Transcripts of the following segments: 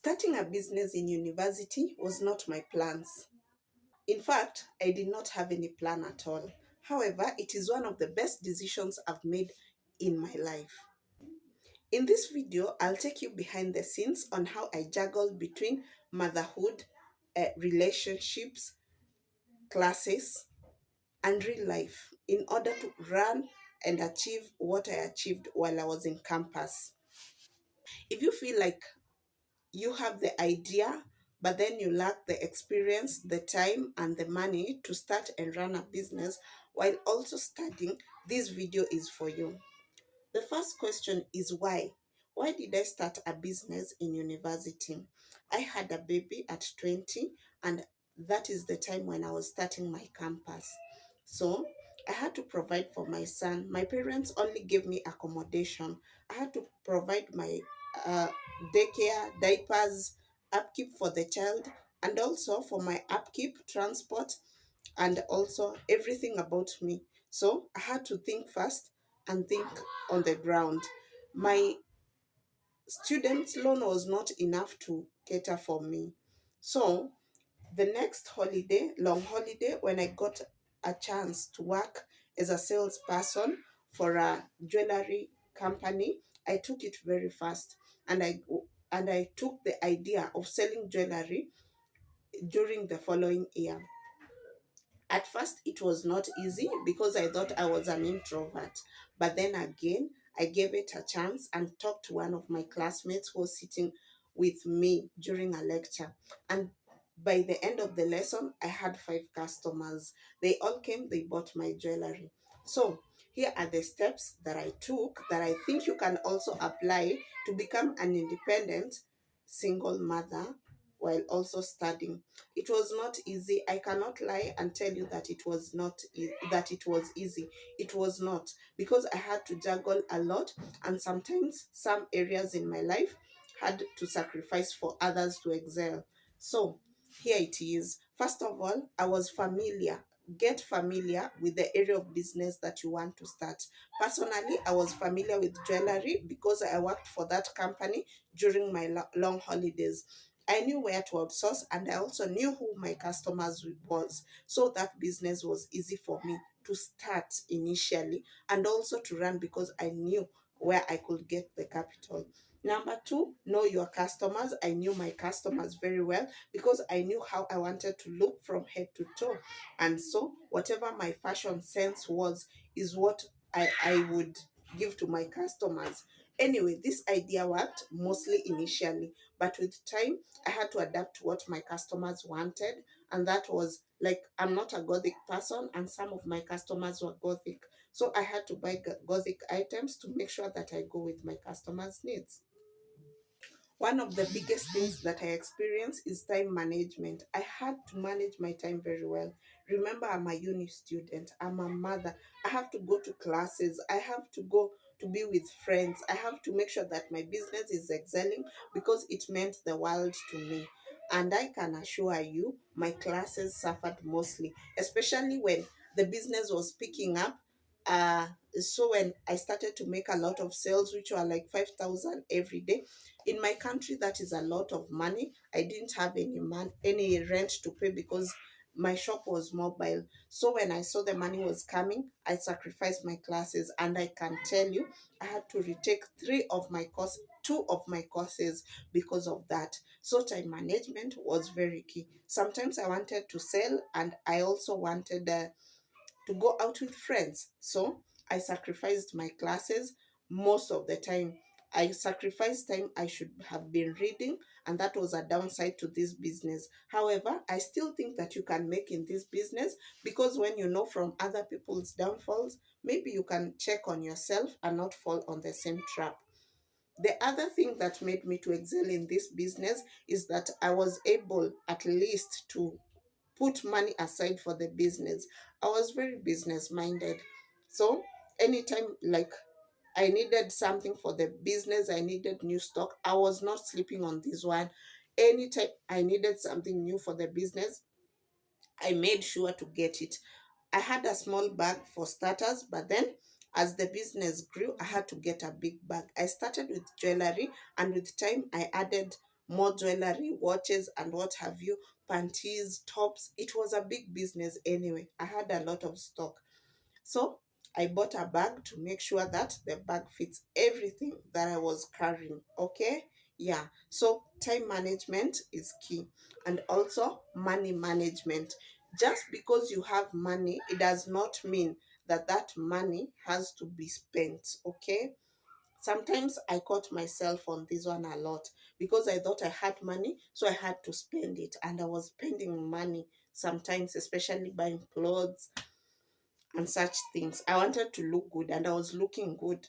Starting a business in university was not my plans. In fact, I did not have any plan at all. However, it is one of the best decisions I've made in my life. In this video, I'll take you behind the scenes on how I juggled between motherhood, relationships, classes, and real life in order to run and achieve what I achieved while I was in campus. If you feel like you have the idea, but then you lack the experience, the time, and the money to start and run a business while also studying, this video is for you. The first question is why? Why did I start a business in university? I had a baby at 20, and that is the time when I was starting my campus. So I had to provide for my son. My parents only gave me accommodation. I had to provide my uh, daycare, diapers, upkeep for the child, and also for my upkeep, transport, and also everything about me. So I had to think fast and think on the ground. My student loan was not enough to cater for me. So the next holiday, long holiday, when I got a chance to work as a salesperson for a jewelry company, I took it very fast, and I took the idea of selling jewelry during the following year. At first, it was not easy because I thought I was an introvert. But then again, I gave it a chance and talked to one of my classmates who was sitting with me during a lecture. And by the end of the lesson, I had 5 customers. They all came, they bought my jewelry. So, here are the steps that I took that I think you can also apply to become an independent single mother while also studying. It was not easy. I cannot lie and tell you that it was not that it was easy. It was not, because I had to juggle a lot, and sometimes some areas in my life had to sacrifice for others to excel. So here it is. First of all, I was familiar. Get familiar with the area of business that you want to start. Personally, I was familiar with jewelry because I worked for that company during my long holidays. I knew where to outsource, and I also knew who my customers was. So that business was easy for me to start initially and also to run because I knew where I could get the capital. Number two, know your customers. I knew my customers very well because I knew how I wanted to look from head to toe. And so, whatever my fashion sense was, is what I would give to my customers. Anyway, this idea worked mostly initially, but with time, I had to adapt to what my customers wanted. And that was like, I'm not a Gothic person, and some of my customers were Gothic. So I had to buy Gothic items to make sure that I go with my customers' needs. One of the biggest things that I experienced is time management. I had to manage my time very well. Remember, I'm a uni student, I'm a mother. I have to go to classes, I have to go to be with friends. I have to make sure that my business is excelling because it meant the world to me. And I can assure you, my classes suffered mostly, especially when the business was picking up. So when I started to make a lot of sales, which were like 5,000 every day, in my country, that is a lot of money. I didn't have any rent to pay because my shop was mobile. So when I saw the money was coming, I sacrificed my classes, and I can tell you, I had to retake two of my courses because of that. So time management was very key. Sometimes I wanted to sell, and I also wanted to go out with friends. So I sacrificed my classes most of the time. I sacrificed time I should have been reading, and that was a downside to this business. However, I still think that you can make in this business because when you know from other people's downfalls, maybe you can check on yourself and not fall on the same trap. The other thing that made me to excel in this business is that I was able at least to put money aside for the business. I was very business minded. So anytime like I needed something for the business, I needed new stock, I was not sleeping on this one. Anytime I needed something new for the business, I made sure to get it. I had a small bag for starters, but then as the business grew, I had to get a big bag. I started with jewelry, and with time, I added more jewelry, watches, and what have you, panties, tops. It was a big business anyway. I had a lot of stock. So I bought a bag to make sure that the bag fits everything that I was carrying. Okay. Yeah. So time management is key, and also money management. Just because you have money, it does not mean that that money has to be spent. Okay. Sometimes I caught myself on this one a lot because I thought I had money, so I had to spend it, and I was spending money sometimes, especially buying clothes and such things. I wanted to look good, and I was looking good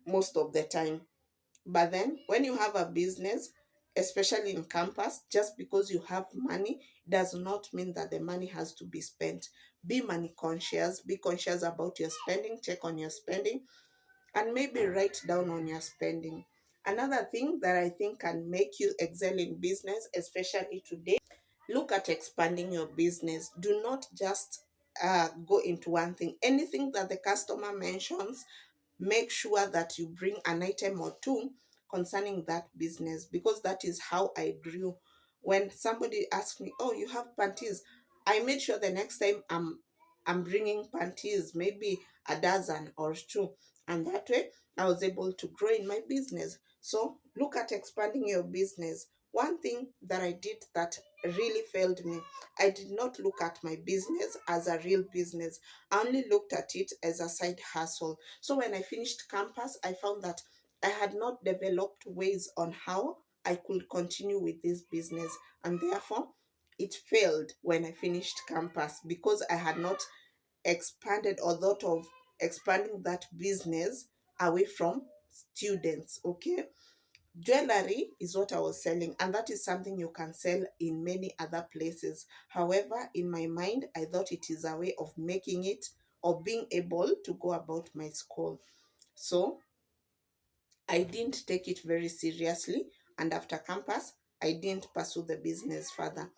most of the time. But then when you have a business, especially in campus, just because you have money does not mean that the money has to be spent. Be money conscious, be conscious about your spending, check on your spending, and maybe write down on your spending. Another thing that I think can make you excel in business, especially today, look at expanding your business. Do not just go into one thing. Anything that the customer mentions, make sure that you bring an item or two concerning that business, because that is how I grew. When somebody asked me, "Oh, you have panties," I made sure the next time I'm bringing panties, maybe a dozen or two, and that way I was able to grow in my business. So look at expanding your business. One thing that I did that really failed me, I did not look at my business as a real business. I only looked at it as a side hustle. So when I finished campus, I found that I had not developed ways on how I could continue with this business, and therefore it failed when I finished campus because I had not expanded or thought of expanding that business away from students. Okay. Jewelry is what I was selling, and that is something you can sell in many other places. However, in my mind, I thought it is a way of making it or being able to go about my school. So I didn't take it very seriously, and after campus, I didn't pursue the business further.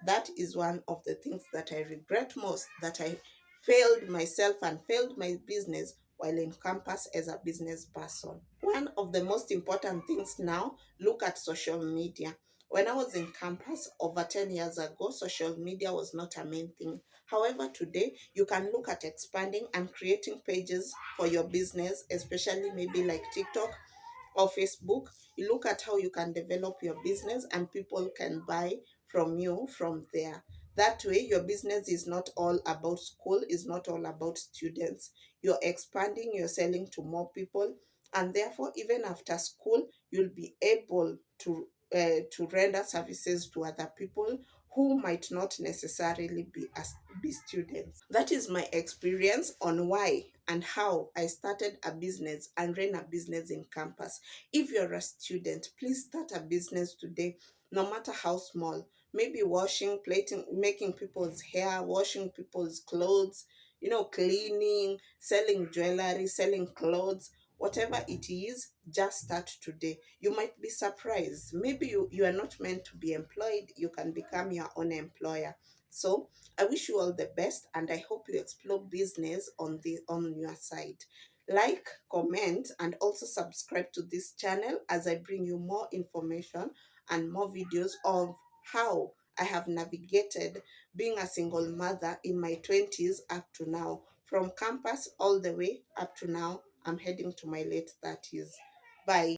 That is one of the things that I regret most, that I failed myself and failed my business while in campus as a business person. One of the most important things now, look at social media. When I was in campus over 10 years ago, social media was not a main thing. However, today you can look at expanding and creating pages for your business, especially maybe like TikTok or Facebook. You look at how you can develop your business and people can buy from you from there. That way, your business is not all about school, is not all about students. You're expanding, you're selling to more people, and therefore, even after school, you'll be able to render services to other people who might not necessarily be students. That is my experience on why and how I started a business and ran a business in campus. If you're a student, please start a business today, no matter how small. Maybe washing, plating, making people's hair, washing people's clothes, cleaning, selling jewelry, selling clothes, whatever it is, just start today. You might be surprised. Maybe you are not meant to be employed, you can become your own employer. So I wish you all the best, and I hope you explore business on your side. Like, comment, and also subscribe to this channel as I bring you more information and more videos of how I have navigated being a single mother in my 20s up to now. From campus all the way up to now, I'm heading to my late 30s. Bye.